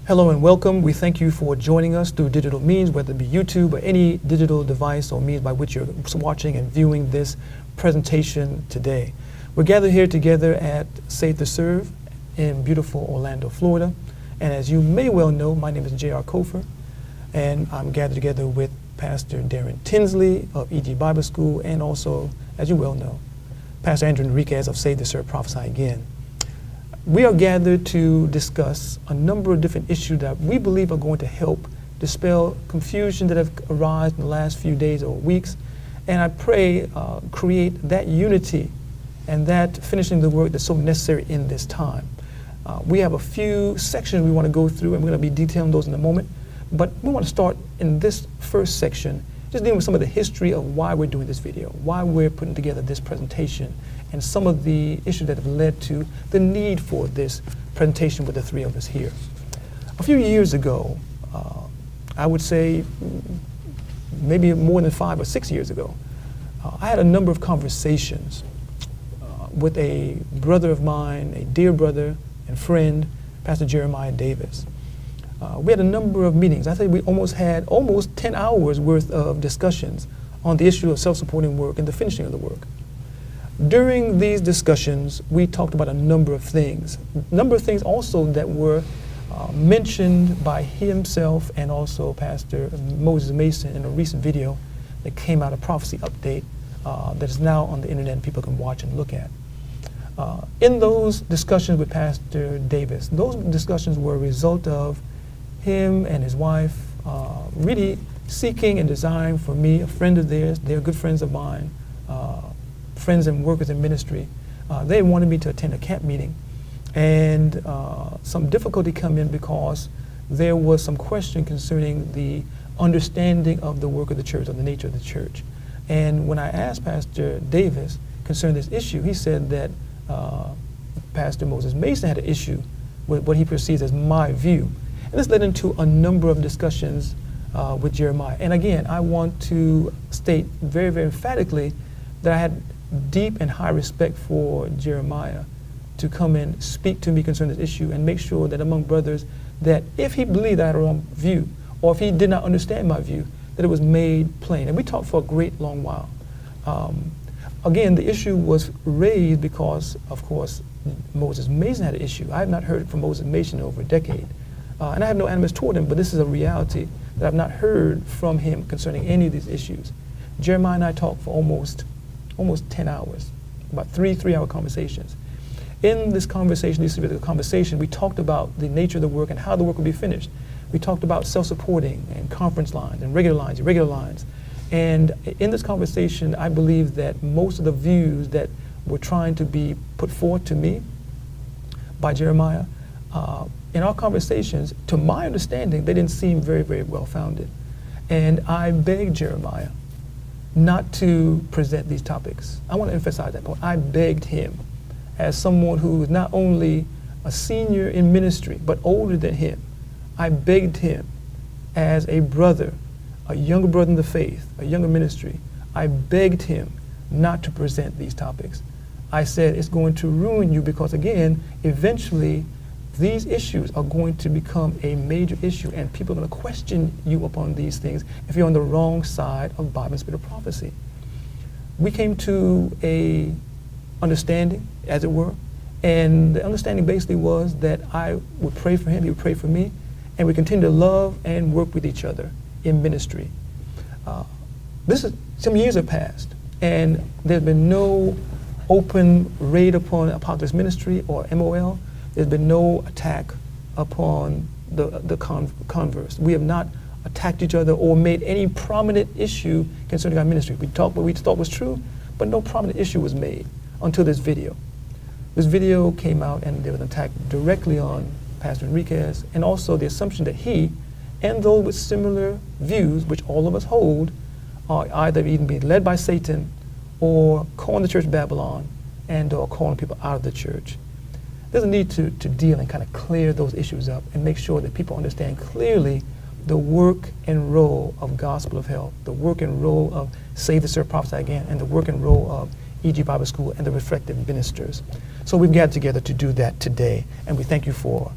Hello and welcome. We thank you for joining us through digital means, whether it be YouTube or any digital device or means by which you're watching and viewing this presentation today. We're gathered here together at Safe to Serve in beautiful Orlando, Florida. And as you may well know, my name is J.R. Cofer, and I'm gathered together with Pastor Tinsley of EG Bible School, and also, as you well know, Pastor Andrew Henriques of Safe to Serve Prophesy Again. We are gathered to discuss a number of different issues that we believe are going to help dispel confusion that have arisen in the last few days or weeks, and I pray create that unity and that finishing the work that's so necessary in this time. We have a few sections we want to go through, and we're going to be detailing those in a moment, but we want to start in this first section just dealing with some of the history of why we're doing this video, why we're putting together this presentation, and some of the issues that have led to the need for this presentation with the three of us here. A few years ago, I would say maybe more than 5 or 6 years ago, I had a number of conversations with a brother of mine, a dear brother and friend, Pastor Jeremiah Davis. We had a number of meetings. I think we had almost 10 hours worth of discussions on the issue of self-supporting work and the finishing of the work. During these discussions, we talked about a number of things also that were mentioned by himself and also Pastor Moses Mason in a recent video that came out, a prophecy update that is now on the internet and people can watch and look at. In those discussions with Pastor Davis, those discussions were a result of him and his wife really seeking and desiring for me, a friend of theirs, they're good friends of mine, friends and workers in ministry. They wanted me to attend a camp meeting, and some difficulty come in because there was some question concerning the understanding of the work of the church, or the nature of the church. And when I asked Pastor Davis concerning this issue, he said that Pastor Moses Mason had an issue with what he perceives as my view. And this led into a number of discussions with Jeremiah. And again, I want to state very, very emphatically that I had deep and high respect for Jeremiah to come and speak to me concerning this issue and make sure that among brothers that if he believed I had a wrong view, or if he did not understand my view, that it was made plain. And we talked for a great long while. Again, the issue was raised because, of course, Moses Mason had an issue. I have not heard from Moses Mason in over a decade. And I have no animus toward him, but this is a reality that I've not heard from him concerning any of these issues. Jeremiah and I talked for almost 10 hours, about three-hour conversations. In this conversation, we talked about the nature of the work and how the work would be finished. We talked about self-supporting and conference lines and regular lines, irregular lines. And in this conversation, I believe that most of the views that were trying to be put forth to me by Jeremiah, in our conversations, to my understanding, they didn't seem very, very well-founded. And I begged Jeremiah not to present these topics. I want to emphasize that point. I begged him, as someone who is not only a senior in ministry, but older than him. I begged him as a brother, a younger brother in the faith, a younger ministry. I begged him not to present these topics. I said, it's going to ruin you because, again, eventually, these issues are going to become a major issue, and people are going to question you upon these things if you're on the wrong side of Bible and Spirit of prophecy. We came to a understanding, as it were, and the understanding basically was that I would pray for him, he would pray for me, and we continue to love and work with each other in ministry. Some years have passed, and there's been no open raid upon Apostles Ministry or MOL. There's been no attack upon the converse. We have not attacked each other or made any prominent issue concerning our ministry. We talked what we thought was true, but no prominent issue was made until this video. This video came out, and there was an attack directly on Pastor Henriques, and also the assumption that he and those with similar views, which all of us hold, are either even being led by Satan or calling the church Babylon and or calling people out of the church. There's a need to deal and kind of clear those issues up and make sure that people understand clearly the work and role of Gospel of Health, the work and role of Save to Serve Prophesy Again, and the work and role of EG Bible School and the respective ministers. So we've gathered together to do that today, and we thank you for